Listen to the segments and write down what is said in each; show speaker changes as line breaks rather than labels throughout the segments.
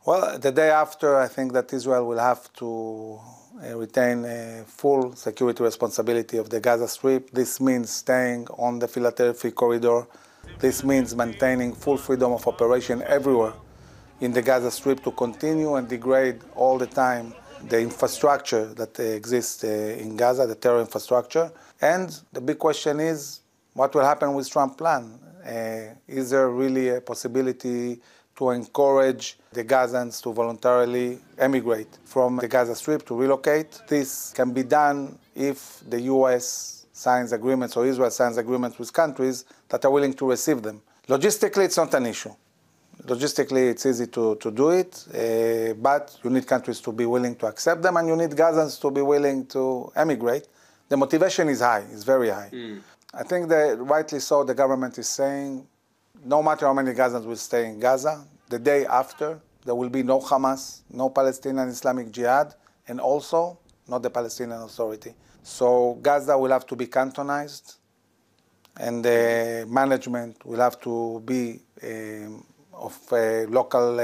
Well, the day after, I think that Israel will have to retain full security responsibility of the Gaza Strip. This means staying on the Philadelphia corridor. This means maintaining full freedom of operation everywhere in the Gaza Strip to continue and degrade all the time the infrastructure that exists in Gaza, the terror infrastructure. And the big question is, what will happen with Trump's plan? Is there really a possibility to encourage the Gazans to voluntarily emigrate from the Gaza Strip, to relocate? This can be done if the U.S. signs agreements or Israel signs agreements with countries that are willing to receive them. Logistically, it's not an issue. Logistically, it's easy to do it, but you need countries to be willing to accept them, and you need Gazans to be willing to emigrate. The motivation is high, it's very high. I think that rightly so, the government is saying, no matter how many Gazans will stay in Gaza, the day after, there will be no Hamas, no Palestinian Islamic Jihad, and also not the Palestinian Authority. So Gaza will have to be cantonized, and the management will have to be of local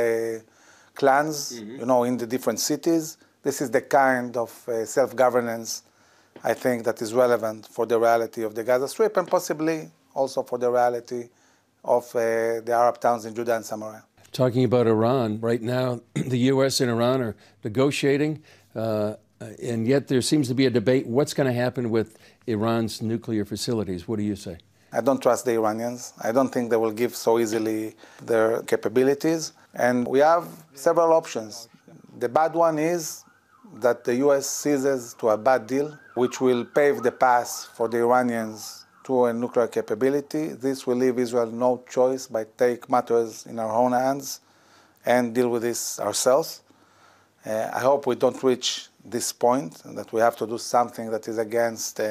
clans, in the different cities. This is the kind of self-governance, I think, that is relevant for the reality of the Gaza Strip and possibly also for the reality of the Arab towns in Judah and Samaria.
Talking about Iran, right now the U.S. and Iran are negotiating, and yet there seems to be a debate what's going to happen with Iran's nuclear facilities. What do you say?
I don't trust the Iranians. I don't think they will give so easily their capabilities. And we have several options. The bad one is that the U.S. ceases to a bad deal, which will pave the path for the Iranians to a nuclear capability. This will leave Israel no choice but take matters in our own hands and deal with this ourselves. I hope we don't reach this point, and that we have to do something that is against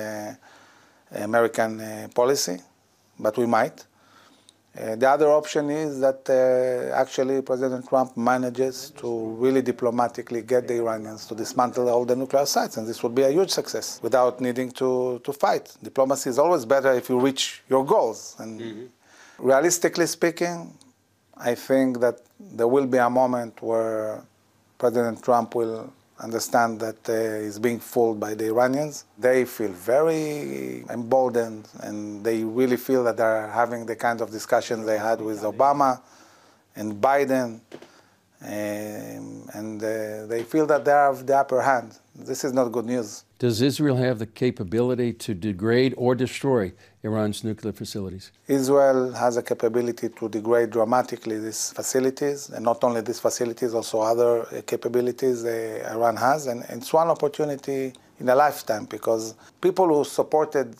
American policy, but we might. The other option is that actually President Trump manages to really diplomatically get the Iranians to dismantle all the nuclear sites, and this would be a huge success without needing to fight. Diplomacy is always better if you reach your goals. And realistically speaking, I think that there will be a moment where President Trump will understand that he's being fooled by the Iranians. They feel very emboldened, and they really feel that they're having the kind of discussions they had with Obama and Biden, and they feel that they have the upper hand. This is not good news.
Does Israel have the capability to degrade or destroy Iran's nuclear facilities? Israel
has a capability to degrade dramatically these facilities, and not only these facilities, also other capabilities Iran has. And it's one opportunity in a lifetime, because people who supported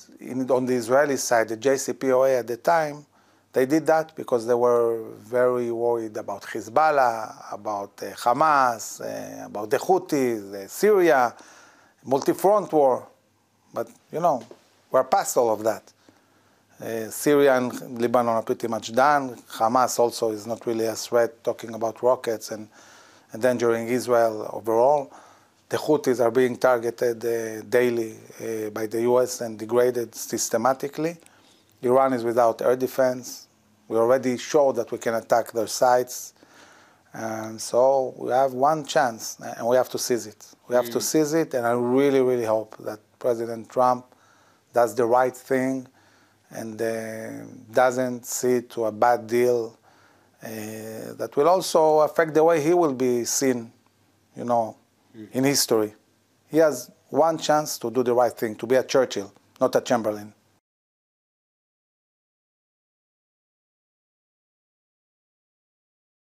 on the Israeli side, the JCPOA at the time, they did that because they were very worried about Hezbollah, about Hamas, about the Houthis, Syria, multi-front war. But, we're past all of that. Syria and Lebanon are pretty much done. Hamas also is not really a threat, talking about rockets and endangering Israel overall. The Houthis are being targeted daily by the U.S. and degraded systematically. Iran is without air defense. We already showed that we can attack their sites. And so we have one chance, and we have to seize it. We have to seize it, and I really, really hope that President Trump does the right thing and doesn't see to a bad deal that will also affect the way he will be seen, in history. He has one chance to do the right thing, to be a Churchill, not a Chamberlain.